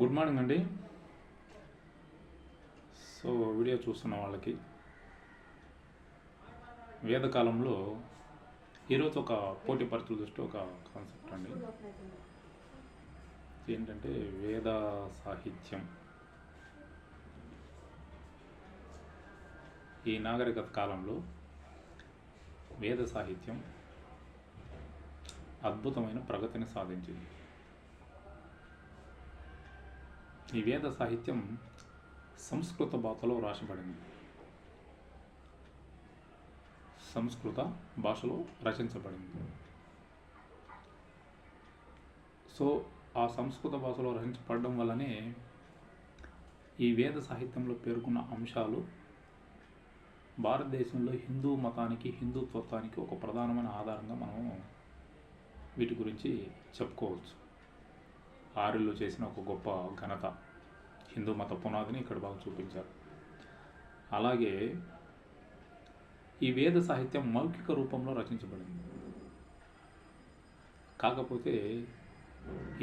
Good morning అండి. So video చూస్తున్న వాళ్ళకి వేదకాలంలో ఈరోజు ఒక పోటీ పరీక్షల దృష్టి ఒక కాన్సెప్ట్ అండి. ఏంటంటే వేద సాహిత్యం. ఈ నాగరికత కాలంలో వేద సాహిత్యం అద్భుతమైన ప్రగతిని సాధించింది. ఈ వేద సాహిత్యం సంస్కృత భాషలో రాసబడింది. సంస్కృత భాషలో రచించబడింది. సో ఆ సంస్కృత భాషలో రచించబడడం వల్లనే ఈ వేద సాహిత్యంలో పేర్కొన్న అంశాలు భారతదేశంలో హిందూ మతానికి, హిందుత్వానికి ఒక ప్రధానమైన ఆధారంగా మనం వీటి గురించి చెప్పుకోవచ్చు. ఆర్యులు చేసిన ఒక గొప్ప ఘనత, హిందూ మత పునాదిని ఇక్కడ బాగా చూపించారు. అలాగే ఈ వేద సాహిత్యం మౌఖిక రూపంలో రచించబడింది. కాకపోతే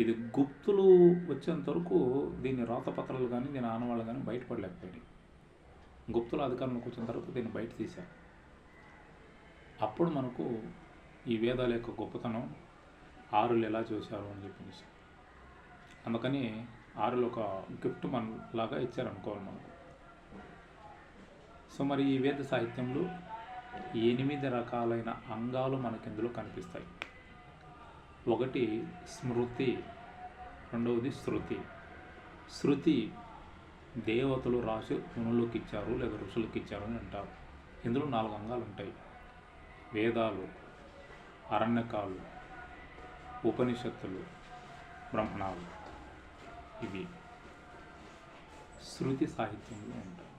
ఇది గుప్తులు వచ్చేంత వరకు దీని రాతపత్రాలు కానీ దీని ఆనవాళ్ళు కానీ బయటపడలేకపోయాయి. గుప్తుల అధికారంలోకి వచ్చిన తర్వాత దీన్ని బయట తీశారు. అప్పుడు మనకు ఈ వేదాల యొక్క గొప్పతనం ఆరులు ఎలా చూశారు అని చెప్పేసి, అందుకని ఆరులు ఒక గిఫ్ట్ మన లాగా ఇచ్చారనుకోవాలి మనకు. సో మరి ఈ వేద సాహిత్యంలో 8 రకాలైన అంగాలు మనకి ఇందులో కనిపిస్తాయి. ఒకటి స్మృతి, రెండవది శృతి. శృతి దేవతలు రాసి మునులకు ఇచ్చారు లేదా ఋషులకు ఇచ్చారు అని అంటారు. ఇందులో 4 అంగాలు ఉంటాయి. వేదాలు, అరణ్యకాలు, ఉపనిషత్తులు, బ్రహ్మణాలు. ఇవి శృతి సాహిత్యంలో ఉంటాయి.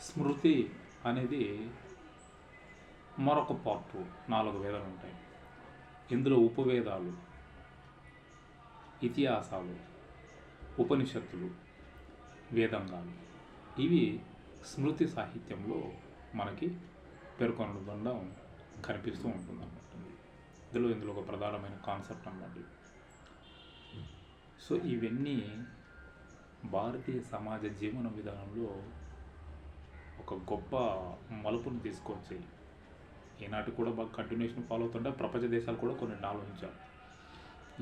స్మృతి అనేది మరొక పార్టు. 4 వేదాలు ఉంటాయి. ఇందులో ఉపవేదాలు, ఇతిహాసాలు, ఉపనిషత్తులు, వేదంగాలు ఇవి స్మృతి సాహిత్యంలో మనకి పేర్కొనడం కనిపిస్తూ ఉంటుంది అన్నమాట. ఇందులో ఒక ప్రధానమైన కాన్సెప్ట్ అన్నమాట. సో ఇవన్నీ భారతీయ సమాజ జీవన విధానంలో ఒక గొప్ప మలుపును తీసుకొచ్చాయి. ఈనాటి కూడా బాగా కంటిన్యూషన్ ఫాలో అవుతుంటే ప్రపంచ దేశాలు కూడా కొన్ని ఆలోచించారు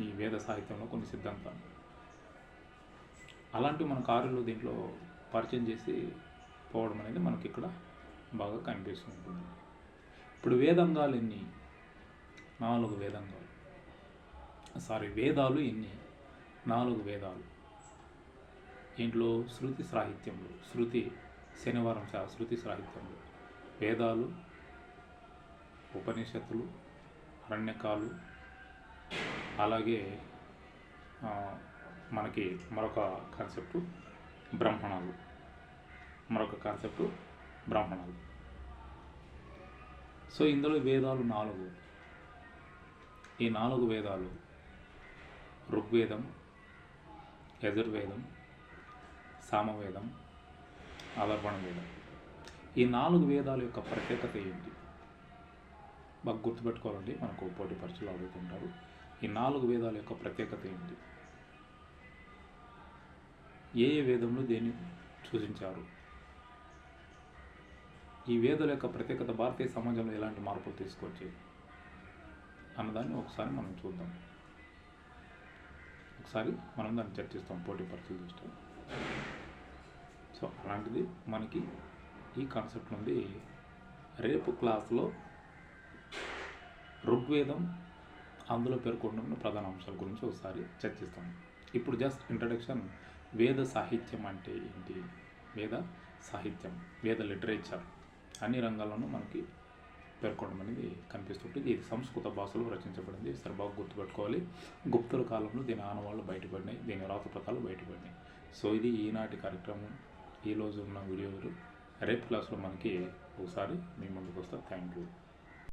ఈ వేద సాహిత్యంలో కొన్ని సిద్ధాంతాలు. అలాంటివి మన కార్యులు దీంట్లో పరిచయం చేసి పోవడం అనేది మనకి ఇక్కడ బాగా కనిపిస్తూ ఉంటుంది. ఇప్పుడు వేదంగాలు ఎన్ని? 4 వేదంగాలు. వేదాలు ఎన్ని? 4 వేదాలు. ఇంట్లో శృతి సాహిత్యంలో, శనివారం శృతి సాహిత్యంలో వేదాలు, ఉపనిషత్తులు, అరణ్యకాలు, అలాగే మనకి మరొక కాన్సెప్టు బ్రాహ్మణాలు. సో ఇందులో వేదాలు 4. ఈ 4 వేదాలు ఋగ్వేదం, యజుర్వేదం, సామవేదం, అథర్వణ వేదం. ఈ 4 వేదాల యొక్క ప్రత్యేకత ఏంటి? బాగా గుర్తుపెట్టుకోవాలండి, మనకు పోటీ పరీక్షలు అడుగుతుంటారు. ఈ 4 వేదాల యొక్క ప్రత్యేకత ఏంటి? ఏ వేదంలో దేన్ని సూచించారు? ఈ వేదాల యొక్క ప్రత్యేకత భారతీయ సమాజంలో ఎలాంటి మార్పులు తీసుకొచ్చాయి అన్నదాన్ని ఒకసారి మనం చూద్దాం. మనం దాన్ని చర్చిస్తాం పోటీ పరీక్షల దృష్ట్యా. సో అలాంటిది మనకి ఈ కాన్సెప్ట్ నుండి రేపు క్లాస్లో ఋగ్వేదం, అందులో పేర్కొన్న ప్రధాన అంశాల గురించి ఒకసారి చర్చిస్తాం. ఇప్పుడు జస్ట్ ఇంట్రడక్షన్. వేద సాహిత్యం అంటే ఏంటి? వేద సాహిత్యం, వేద లిటరేచర్ అన్ని రంగాల్లోనూ మనకి పేర్కొనడం అనేది కనిపిస్తుంటుంది. ఇది సంస్కృత భాషలో రచించబడింది. సరే బాగా గుర్తుపెట్టుకోవాలి. గుప్తుల కాలంలో దీని ఆనవాళ్ళు బయటపడినాయి, దీని రాతపత్రాలు బయటపడినాయి. సో ఇది ఈనాటి కార్యక్రమం. ఈరోజు ఉన్న వీడియోలు రేపు క్లాస్లో మనకి ఒకసారి మీ ముందుకు వస్తా. Thank you.